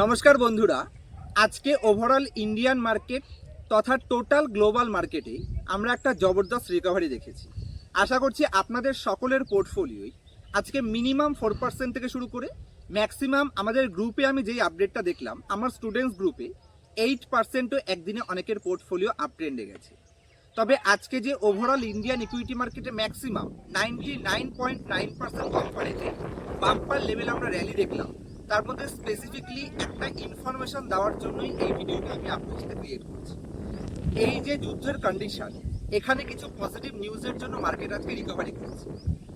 নমস্কার বন্ধুরা, আজকে ওভারঅল ইন্ডিয়ান মার্কেট তথা টোটাল গ্লোবাল মার্কেটে আমরা একটা জবরদস্ত রিকভারি দেখেছি। আশা করছি আপনাদের সকলের পোর্টফোলিওই আজকে মিনিমাম 4% থেকে শুরু করে ম্যাক্সিমাম আমাদের গ্রুপে আমি যেই আপডেটটা দেখলাম, আমার স্টুডেন্টস গ্রুপে 8%ও একদিনে অনেকের পোর্টফোলিও আপ ট্রেন্ডে গেছে। তবে আজকে যে ওভারঅল ইন্ডিয়ান ইকুইটি মার্কেটে ম্যাক্সিমাম 99.9% কোম্পানিতে বাম্পার লেভেল আমরা র্যালি দেখলাম, তার মধ্যে স্পেসিফিকলি একটা ইনফরমেশন দেওয়ার জন্যই এই ভিডিওটা আমি আপনার সাথে ক্রিয়েট করছি। এই যে যুদ্ধের কন্ডিশন, এখানে কিছু পজিটিভ নিউজের জন্য মার্কেট আজকে রিকভারি করেছে।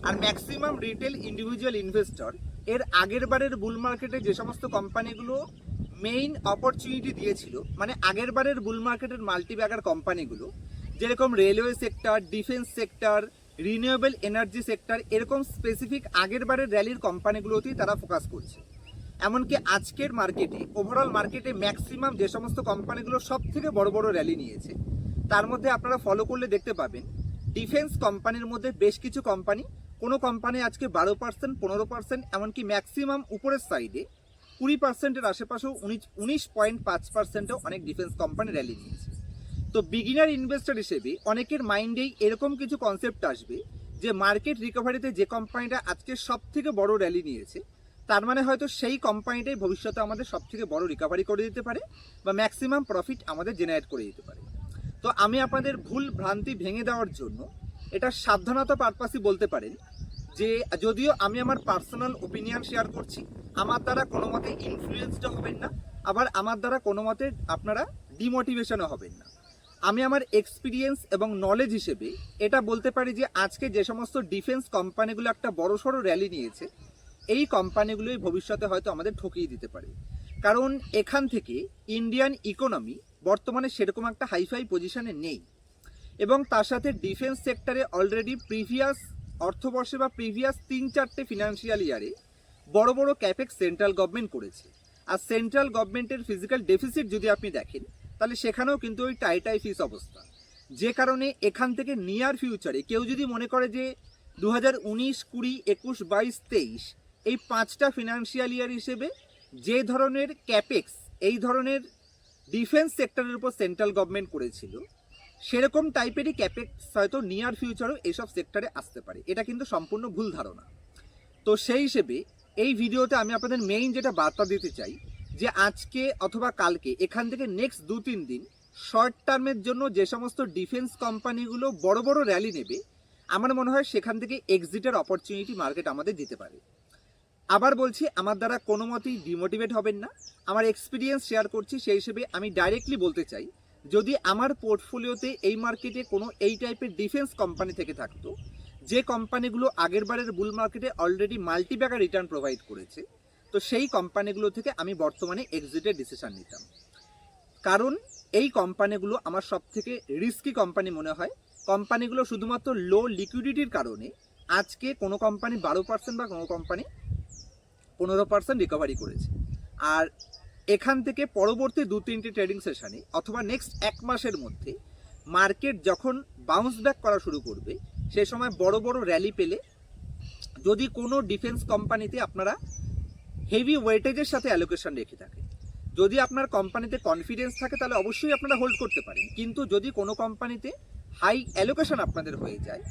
আর ম্যাক্সিমাম রিটেল ইন্ডিভিজুয়াল ইনভেস্টর এর আগের বারের বুল মার্কেটে যে সমস্ত কোম্পানিগুলো মেইন অপরচুনিটি দিয়েছিল, মানে আগের বারের বুল মার্কেটের মাল্টিব্যাগার কোম্পানিগুলো যেরকম railway sector, defence sector, renewable energy sector, এরকম স্পেসিফিক আগের বারের র্যালির কোম্পানিগুলোতেই তারা ফোকাস করছে। এমনকি আজকের মার্কেটে ওভারঅল মার্কেটে ম্যাক্সিমাম যে সমস্ত কোম্পানিগুলো সব থেকে বড় বড় র্যালি নিয়েছে, তার মধ্যে আপনারা ফলো করলে দেখতে পাবেন ডিফেন্স কোম্পানির মধ্যে বেশ কিছু কোম্পানি, কোনো কোম্পানি আজকে 12%, 15%, এমনকি ম্যাক্সিমাম উপরের সাইডে 20%-এর আশেপাশেও 19.5%-ও অনেক ডিফেন্স কোম্পানি র্যালি নিয়েছে। তো বিগিনার ইনভেস্টর হিসেবে অনেকের মাইন্ডেই এরকম কিছু কনসেপ্ট আসবে যে মার্কেট রিকভারিতে যে কোম্পানিটা আজকে সব থেকে বড় র্যালি নিয়েছে, তার মানে হয়তো সেই কোম্পানিটাই ভবিষ্যতে আমাদের সব থেকে বড় রিকভারি করে দিতে পারে বা ম্যাক্সিমাম প্রফিট আমাদের জেনারেট করে দিতে পারে। তো আমি আপনাদের ভুল ভ্রান্তি ভেঙে দেওয়ার জন্য এটা সাবধানতা পারপাসই বলতে পারেন যে যদিও আমি আমার পার্সোনাল ওপিনিয়ন শেয়ার করছি, আমার দ্বারা কোনো মতে ইনফ্লুয়েন্সড হবেন না, আবার আমার দ্বারা কোনো মতে আপনারা ডিমোটিভেশনও হবেন না। আমি আমার এক্সপিরিয়েন্স এবং নলেজ হিসেবে এটা বলতে পারি যে আজকে যে সমস্ত ডিফেন্স কোম্পানিগুলো একটা বড়সড় র্যালি নিয়েছে, এই কোম্পানিগুলোই ভবিষ্যতে হয়তো আমাদের ঠকিয়ে দিতে পারে। কারণ এখান থেকে ইন্ডিয়ান ইকোনমি বর্তমানে সেরকম একটা হাইফাই পজিশনে নেই, এবং তার সাথে ডিফেন্স সেক্টরে অলরেডি প্রিভিয়াস অর্থবর্ষে বা প্রিভিয়াস 3-4টে ফিনান্সিয়াল ইয়ারে বড় বড় ক্যাপেক্স সেন্ট্রাল গভর্নমেন্ট করেছে। আর সেন্ট্রাল গভর্নমেন্টের ফিজিক্যাল ডেফিসিট যদি আপনি দেখেন, তাহলে সেখানেও কিন্তু ওই টাইটাই ফিস অবস্থা। যে কারণে এখান থেকে নিয়ার ফিউচারে কেউ যদি মনে করে যে 2019, 20, 21, 22, 23 এই 5টা ফিনান্সিয়াল ইয়ার হিসেবে যে ধরনের ক্যাপেক্স এই ধরনের ডিফেন্স সেক্টরের উপর সেন্ট্রাল গভর্নমেন্ট করেছিল, সেরকম টাইপেরই ক্যাপেক্স হয়তো নিয়ার ফিউচারও এইসব সেক্টরে আসতে পারে। এটা কিন্তু সম্পূর্ণ ভুল ধারণা। তো সেই হিসেবে এই ভিডিওতে আমি আপনাদের মেইন যেটা বার্তা দিতে চাই যে আজকে অথবা কালকে এখান থেকে নেক্সট 2-3 দিন শর্ট টার্মের জন্য যে সমস্ত ডিফেন্স কোম্পানিগুলো বড় বড় র্যালি নেবে, আমার মনে হয় সেখান থেকে এক্সিটের অপরচুনিটি মার্কেট আমাদের দিতে পারে। আবার বলছি, আমার দ্বারা কোনো মতেই ডিমোটিভেট হবেন না, আমার এক্সপিরিয়েন্স শেয়ার করছি, সেই হিসেবে আমি ডাইরেক্টলি বলতে চাই যদি আমার পোর্টফোলিওতে এই মার্কেটে কোনো এই টাইপের ডিফেন্স কোম্পানি থেকে থাকতো, যে কোম্পানিগুলো আগের বারের বুল মার্কেটে অলরেডি মাল্টিব্যাগার রিটার্ন প্রোভাইড করেছে, তো সেই কোম্পানিগুলো থেকে আমি বর্তমানে এক্সিটের ডিসিশন নিতাম। কারণ এই কোম্পানিগুলো আমার সব থেকে রিস্কি কোম্পানি মনে হয়। কোম্পানিগুলো শুধুমাত্র লো লিকুইডিটির কারণে আজকে কোনো কোম্পানি 12% বা কোনো কোম্পানি 15% রিকভারি করেছে। আর এখান থেকে পরবর্তী 2-3টে ট্রেডিং সেশনে অথবা নেক্সট 1 মাসের মধ্যে মার্কেট যখন বাউন্স ব্যাক করা শুরু করবে, সে সময় বড় বড় র্যালি পেলে যদি কোনো ডিফেন্স কোম্পানিতে আপনারা হেভি ওয়েটেজের সাথে অ্যালোকেশন রেখে থাকেন, যদি আপনার কোম্পানিতে কনফিডেন্স থাকে, তাহলে অবশ্যই আপনারা হোল্ড করতে পারেন। কিন্তু যদি কোনো কোম্পানিতে হাই অ্যালোকেশন আপনাদের হয়ে যায়,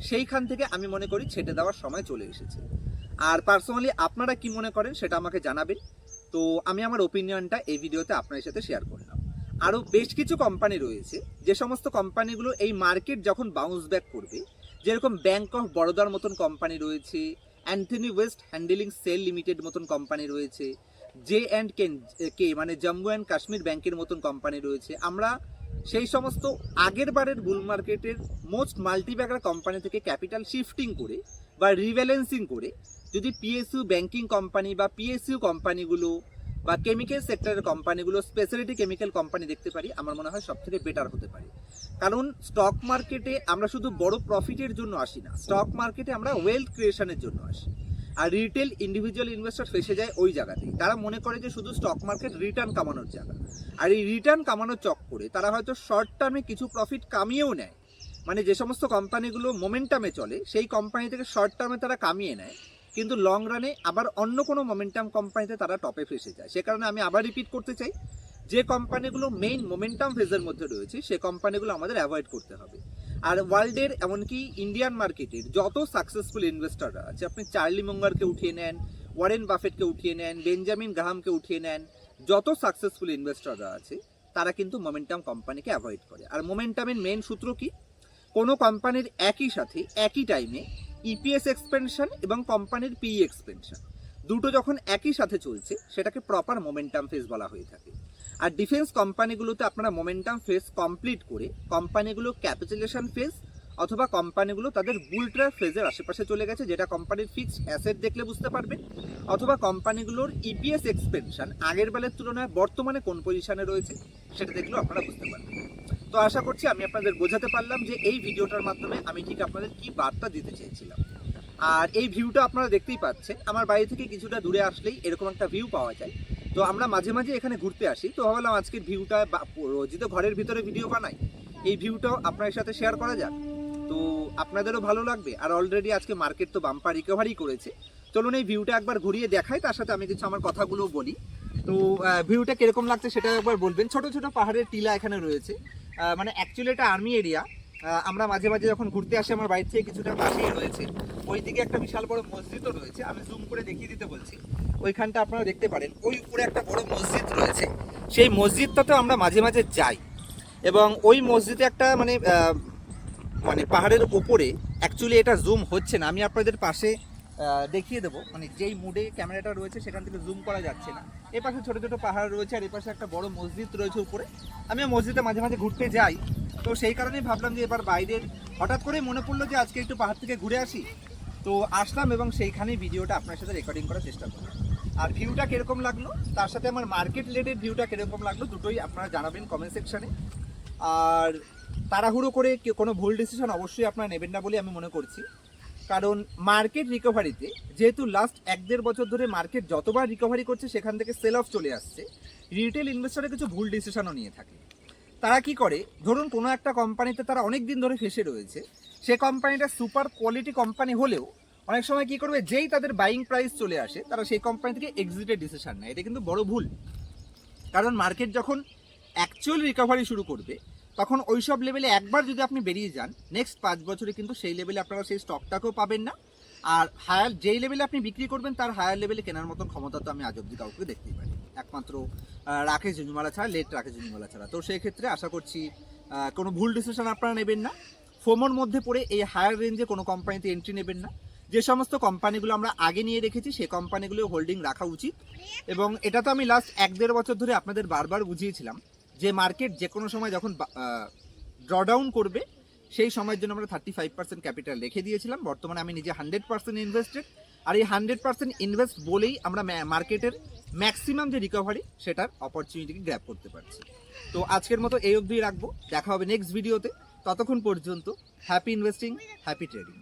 সেইখান থেকে আমি মনে করি ছেটে দেওয়ার সময় চলে এসেছে। আর পার্সোনালি আপনারা কি মনে করেন সেটা আমাকে জানাবেন। তো আমি আমার ওপিনিয়নটা এই ভিডিওতে আপনাদের সাথে শেয়ার করলাম। আরও বেশ কিছু কোম্পানি রয়েছে যে সমস্ত কোম্পানিগুলো এই মার্কেট যখন বাউন্স ব্যাক করবে, যেরকম ব্যাংক অফ বরোদার মতন কোম্পানি রয়েছে, Anthony waste handling cell limited মতন কোম্পানি রয়েছে, J&K মানে জম্মু অ্যান্ড কাশ্মীর ব্যাংকের মতন কোম্পানি রয়েছে। আমরা সেই সমস্ত আগের বারের বুল মার্কেটের মোস্ট মাল্টিব্যাগার কোম্পানি থেকে ক্যাপিটাল শিফটিং করে বা রিব্যালেন্সিং করে যদি পিএসইউ ব্যাংকিং কোম্পানি বা পিএসইউ কোম্পানিগুলো বা কেমিক্যাল সেক্টরের কোম্পানিগুলো, স্পেশালিটি কেমিক্যাল কোম্পানি দেখতে পারি, আমার মনে হয় সব থেকে বেটার হতে পারে। কারণ স্টক মার্কেটে আমরা শুধু বড় প্রফিটের জন্য আসি না, স্টক মার্কেটে আমরা ওয়েলথ ক্রিয়েশনের জন্য আসি। আর রিটেল ইন্ডিভিজুয়াল ইনভেস্টর ফেসে যায় ওই জায়গাতেই। তারা মনে করে যে শুধু স্টক মার্কেট রিটার্ন কামানোর জায়গা, আর এই রিটার্ন কামানোর চক্করে তারা হয়তো শর্ট টার্মে কিছু প্রফিট কামিয়েও নেয়। মানে যে সমস্ত কোম্পানিগুলো মোমেন্টামে চলে, সেই কোম্পানি থেকে শর্ট টার্মে তারা কামিয়ে নেয়, কিন্তু লং রানে আবার অন্য কোনো মোমেন্টাম কোম্পানিতে তারা টপে ফেসে যায়। সে কারণে আমি আবার রিপিট করতে চাই, যে কোম্পানিগুলো মেইন মোমেন্টাম ফেজের মধ্যে রয়েছে সে কোম্পানিগুলো আমাদের অ্যাভয়েড করতে হবে। আর ওয়ার্ল্ডের এমনকি ইন্ডিয়ান মার্কেটের যত সাকসেসফুল ইনভেস্টররা আছে, আপনি চার্লি মুঙ্গারকে উঠিয়ে নেন, ওয়ারেন বাফেটকে উঠিয়ে নেন, বেঞ্জামিন গ্রাহামকে উঠিয়ে নেন, যত সাকসেসফুল ইনভেস্টররা আছে তারা কিন্তু মোমেন্টাম কোম্পানিকে অ্যাভয়েড করে। আর মোমেন্টামের মেন সূত্র কি? কোনো কোম্পানির একই সাথে একই টাইমে ইপিএস এক্সপেনশন এবং কোম্পানির পিই এক্সপেনশন দুটো যখন একই সাথে চলছে সেটাকে প্রপার মোমেন্টাম ফেজ বলা হয়ে থাকে। আর ডিফেন্স কোম্পানিগুলোতে আপনারা মোমেন্টাম ফেজ কমপ্লিট করে কোম্পানিগুলো ক্যাপিটালেশন ফেজ অথবা কোম্পানিগুলো তাদের বুল ট্র্যাপ ফেজের আশেপাশে চলে গেছে, যেটা কোম্পানির ফিক্সড অ্যাসেট দেখলে বুঝতে পারবেন, অথবা কোম্পানিগুলোর ইপিএস এক্সপেনশন আগের বেলার তুলনায় বর্তমানে কোন পজিশনে রয়েছে সেটা দেখলেও আপনারা বুঝতে পারবেন। তো আশা করছি আমি আপনাদের বোঝাতে পারলাম যে এই ভিডিওটার মাধ্যমে আমি ঠিক আপনাদের কি বার্তা দিতে চেয়েছিলাম। আর এই ভিউটা আপনারা দেখতেই পাচ্ছেন, আমার বাড়ি থেকে কিছুটা দূরে আসলেই এরকম একটা ভিউ পাওয়া যায়। তো আমরা মাঝে মাঝে এখানে ঘুরতে আসি, তো ভাবলাম আজকের ভিউটা, রোজই তো ঘরের ভিতরে ভিডিও বানাই, এই ভিউটাও আপনার সাথে শেয়ার করা যাক, তো আপনাদেরও ভালো লাগবে। আর অলরেডি আজকে মার্কেট তো বাম্পার রিকভারি করেছে, চলুন এই ভিউটা একবার ঘুরিয়ে দেখাই, তার সাথে আমি কিছু আমার কথাগুলো বলি। তো ভিউটা কিরকম লাগছে সেটা একবার বলবেন। ছোট ছোট পাহাড়ের টিলা এখানে রয়েছে, মানে অ্যাকচুয়ালি এটা আর্মি এরিয়া। আমরা মাঝে মাঝে যখন ঘুরতে আসি আমার বাড়ি থেকে কিছুটা পাশেই রয়েছে, ওইদিকে একটা বিশাল বড় মসজিদও রয়েছে, আমি জুম করে দেখিয়ে দিতে বলছি। ওইখানটা আপনারা দেখতে পারেন, ওই উপরে একটা বড় মসজিদ রয়েছে, সেই মসজিদটাতে আমরা মাঝে মাঝে যাই। এবং ওই মসজিদে একটা মানে পাহাড়ের ওপরে, অ্যাকচুয়ালি এটা জুম হচ্ছে না, আমি আপনাদের পাশে দেখিয়ে দেবো, মানে যেই মুডে ক্যামেরাটা রয়েছে সেখান থেকে জুম করা যাচ্ছে না। এই পাশে ছোটো ছোটো পাহাড় রয়েছে আর এই পাশে একটা বড় মসজিদ রয়েছে উপরে। আমি মসজিদে মাঝে মাঝে ঘুরতে যাই, তো সেই কারণেই ভাবলাম যে এবার বাইরের হঠাৎ করেই মনে পড়লো যে আজকে একটু পাহাড় থেকে ঘুরে আসি, তো আসলাম এবং সেইখানেই ভিডিওটা আপনার সাথে রেকর্ডিং করার চেষ্টা করলাম। আর ভিউটা কীরকম লাগলো, তার সাথে আমার মার্কেট রিলেটেড ভিউটা কীরকম লাগলো, দুটোই আপনারা জানাবেন কমেন্ট সেকশানে। আর তাড়াহুড়ো করে কোনো ভুল ডিসিশন অবশ্যই আপনারা নেবেন না বলে আমি মনে করছি, কারণ মার্কেট রিকভারিতে যেহেতু লাস্ট 1-1.5 বছর ধরে মার্কেট যতবার রিকভারি করছে সেখান থেকে সেল অফ চলে আসছে, রিটেল ইনভেস্টরে কিছু ভুল ডিসিশনও নিয়ে থাকে। তারা কি করে, ধরুন কোনো একটা কোম্পানিতে তারা অনেক দিন ধরে ফেসে রয়েছে, সে কোম্পানিটা সুপার কোয়ালিটি কোম্পানি হলেও অনেক সময় কি করবে, যেই তাদের বাইং প্রাইস চলে আসে তারা সেই কোম্পানি থেকে এক্সিটের ডিসিশন নেয়। এটা কিন্তু বড় ভুল, কারণ মার্কেট যখন অ্যাকচুয়াল রিকভারি শুরু করবে তখন ওইসব লেভেলে একবার যদি আপনি বেরিয়ে যান, নেক্সট 5 বছরে কিন্তু সেই লেভেলে আপনারা সেই স্টকটাকেও পাবেন না। আর হায়ার যেই লেভেলে আপনি বিক্রি করবেন তার হায়ার লেভেলে কেনার মতন ক্ষমতা তো আমি আজ অব্দি কাউকে দেখতেই পারি, একমাত্র রাকেশ জুঞ্জুনওয়ালা ছাড়া, লেট রাকেশ জুঞ্জুনওয়ালা ছাড়া। তো সেই ক্ষেত্রে আশা করছি কোনো ভুল ডিসিশন আপনারা নেবেন না, ফোমোর মধ্যে পড়ে এই হায়ার রেঞ্জে কোনো কোম্পানিতে এন্ট্রি নেবেন না। যে সমস্ত কোম্পানিগুলো আমরা আগে নিয়ে রেখেছি সেই কোম্পানিগুলো হোল্ডিং রাখা উচিত। এবং এটা তো আমি লাস্ট 1-1.5 বছর ধরে আপনাদের বারবার বুঝিয়েছিলাম যে মার্কেট যে কোনো সময় যখন ড্রডাউন করবে সেই সময়ের জন্য আমরা 35% ক্যাপিটাল রেখে দিয়েছিলাম। বর্তমানে আমি নিজে 100% ইনভেস্টেড, আর এই 100% ইনভেস্ট বলেই আমরা মার্কেটের ম্যাক্সিমাম যে রিকভারি সেটার অপরচুনিটিকে গ্র্যাব করতে পারছি। তো আজকের মতো এই অবধি রাখবো, দেখা হবে নেক্সট ভিডিওতে। ততক্ষণ পর্যন্ত হ্যাপি ইনভেস্টিং, হ্যাপি ট্রেডিং।